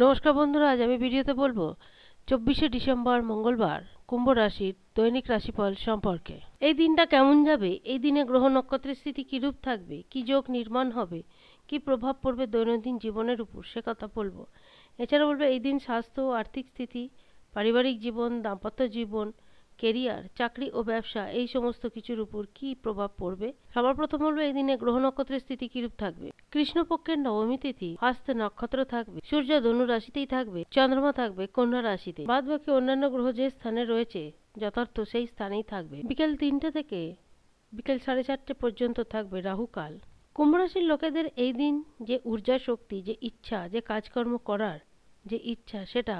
নমস্কার বন্ধুরা, আজ আমি ভিডিওতে বলবো 24শে ডিসেম্বর মঙ্গলবার কুম্ভ রাশির দৈনিক রাশিফল সম্পর্কে। এই দিনটা কেমন যাবে, এই দিনে গ্রহ নক্ষত্রের স্থিতি কিরূপ থাকবে, কি যোগ নির্মাণ হবে, কি প্রভাব পড়বে দৈনন্দিন জীবনের উপর, সে কথা বলবো। এছাড়া বলবো এই দিন স্বাস্থ্য, আর্থিক স্থিতি, পারিবারিক জীবন, দাম্পত্য জীবন, কেরিয়ার, চাকরি ও ব্যবসা এই সমস্ত কিছুর উপর কি প্রভাব পড়বে। সবার প্রথম বলবো এই দিনে গ্রহ নক্ষত্রের স্থিতি কিরূপ থাকবে। কৃষ্ণপক্ষের নবমী তিথি, হস্তে নক্ষত্র থাকবে, সূর্য ধনু রাশিতেই থাকবে, চন্দ্রমা থাকবে কন্যা রাশিতে। বাদ বাকি অন্যান্য গ্রহ যে স্থানে রয়েছে যথার্থ সেই স্থানেই থাকবে। বিকেল 3টে থেকে বিকেল 4:30 পর্যন্ত থাকবে রাহুকাল। কুম্ভ রাশির লোকেদের এই দিন যে ঊর্জা শক্তি, যে ইচ্ছা, যে কাজকর্ম করার যে ইচ্ছা, সেটা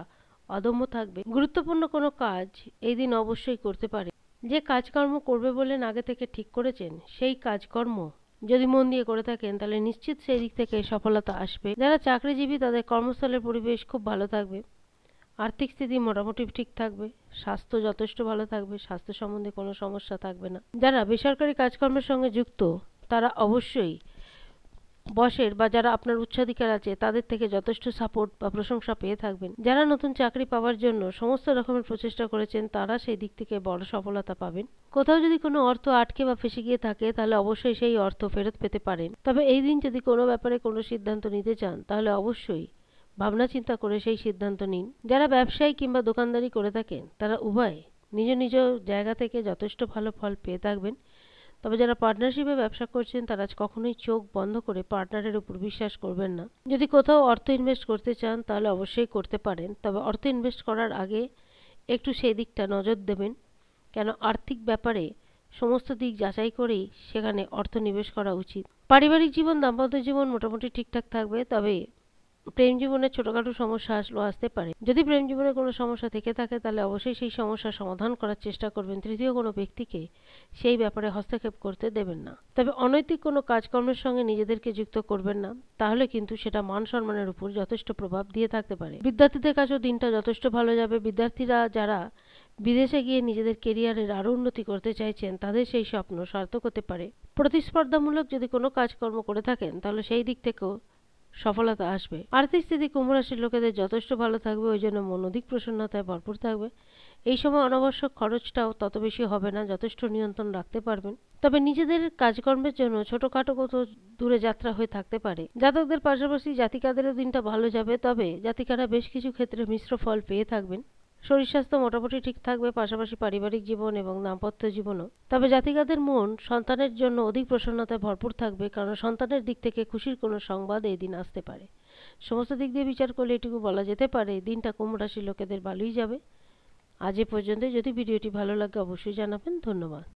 অদম্য থাকবে। গুরুত্বপূর্ণ কোনো কাজ এই দিন অবশ্যই করতে পারে। যে কাজকর্ম করবে বলেন আগে থেকে ঠিক করেছেন, সেই কাজকর্ম যদি মন দিয়ে করে থাকেন তাহলে নিশ্চিত সেই দিক থেকে সফলতা আসবে। যারা চাকরিজীবী তাদের কর্মস্থলের পরিবেশ খুব ভালো থাকবে। আর্থিক স্থিতি মোটামুটি ঠিক থাকবে। স্বাস্থ্য যথেষ্ট ভালো থাকবে, স্বাস্থ্য সম্বন্ধে কোনো সমস্যা থাকবে না। যারা বেসরকারি কাজকর্মের সঙ্গে যুক্ত তারা অবশ্যই বসের বা যারা আপনার উচ্চাধিকার আছে তাদের থেকে যথেষ্ট সাপোর্ট বা প্রশংসা পেয়ে থাকবেন। যারা নতুন চাকরি পাওয়ার জন্য সমস্ত রকমের প্রচেষ্টা করেছেন তারা সেই দিক থেকে বড় সফলতা পাবেন। কোথাও যদি কোনো অর্থ আটকে বা ফেঁসে গিয়ে থাকে তাহলে অবশ্যই সেই অর্থ ফেরত পেতে পারেন। তবে এই দিন যদি কোনো ব্যাপারে কোনো সিদ্ধান্ত নিতে চান তাহলে অবশ্যই ভাবনা চিন্তা করে সেই সিদ্ধান্ত নিন। যারা ব্যবসায়ী কিংবা দোকানদারি করে থাকেন তারা উভয় নিজ নিজ জায়গা থেকে যথেষ্ট ভালো ফল পেয়ে থাকবেন। তবে যারা পার্টনারশিপে ব্যবসা করছেন তারা কখনোই চোখ বন্ধ করে পার্টনারের উপর বিশ্বাস করবেন না। যদি কোথাও অর্থ ইনভেস্ট করতে চান তাহলে অবশ্যই করতে পারেন, তবে অর্থ ইনভেস্ট করার আগে একটু সেই দিকটা নজর দেবেন, কেন আর্থিক ব্যাপারে সমস্ত দিক যাচাই করেই সেখানে অর্থ নিবেশ করা উচিত। পারিবারিক জীবন, দাম্পত্য জীবন মোটামুটি ঠিকঠাক থাকবে, তবে প্রেম জীবনে ছোটখাটো সমস্যা আসতে পারে। যদি প্রেম জীবনে কোনো সমস্যা থেকে থাকে তাহলে অবশ্যই সেই সমস্যার সমাধান করার চেষ্টা করবেন। তৃতীয় কোনো ব্যক্তিকে সেই ব্যাপারে হস্তক্ষেপ করতে দেবেন না। তবে অনৈতিক কোনো কাজকর্মের সঙ্গে নিজেদেরকে যুক্ত করবেন না, তাহলে কিন্তু সেটা মান সম্মানের উপর যথেষ্ট প্রভাব দিয়ে থাকতে পারে। বিদ্যার্থীদের কাছেও দিনটা যথেষ্ট ভালো যাবে। বিদ্যার্থীরা যারা বিদেশে গিয়ে নিজেদের কেরিয়ারের আরও উন্নতি করতে চাইছেন তাদের সেই স্বপ্ন সার্থক হতে পারে। প্রতিস্পর্ধামূলক যদি কোনো কাজকর্ম করে থাকেন তাহলে সেই দিক থেকেও সফলতা আসবে। আর্থিক স্থিতি কুম্ভ রাশির লোকেদের যথেষ্ট ভালো থাকবে, ওই জন্য মন অধিক প্রসন্নতায় ভরপুর থাকবে। এই সময় অনাবশ্যক খরচটাও তত বেশি হবে না, যথেষ্ট নিয়ন্ত্রণ রাখতে পারবেন। তবে নিজেদের কাজকর্মের জন্য ছোটখাটো কোথাও দূরে যাত্রা হয়ে থাকতে পারে। জাতকদের পাশাপাশি জাতিকাদেরও দিনটা ভালো যাবে, তবে জাতিকারা বেশ কিছু ক্ষেত্রে মিশ্র ফল পেয়ে থাকবেন। শরীর স্বাস্থ্য মোটামুটি ঠিক থাকবে, পাশাপাশি পারিবারিক জীবন এবং দাম্পত্য জীবনও। তবে জাতিকাদের মন সন্তানের জন্য অধিক প্রসন্নতায় ভরপুর থাকবে, কারণ সন্তানের দিক থেকে খুশির কোনো সংবাদ এই দিন আসতে পারে। সমস্ত দিক দিয়ে বিচার করলে এটুকু বলা যেতে পারে দিনটা কুম্ভ রাশির লোকেদের ভালোই যাবে। আজ এ পর্যন্ত। যদি ভিডিওটি ভালো লাগে অবশ্যই জানাবেন। ধন্যবাদ।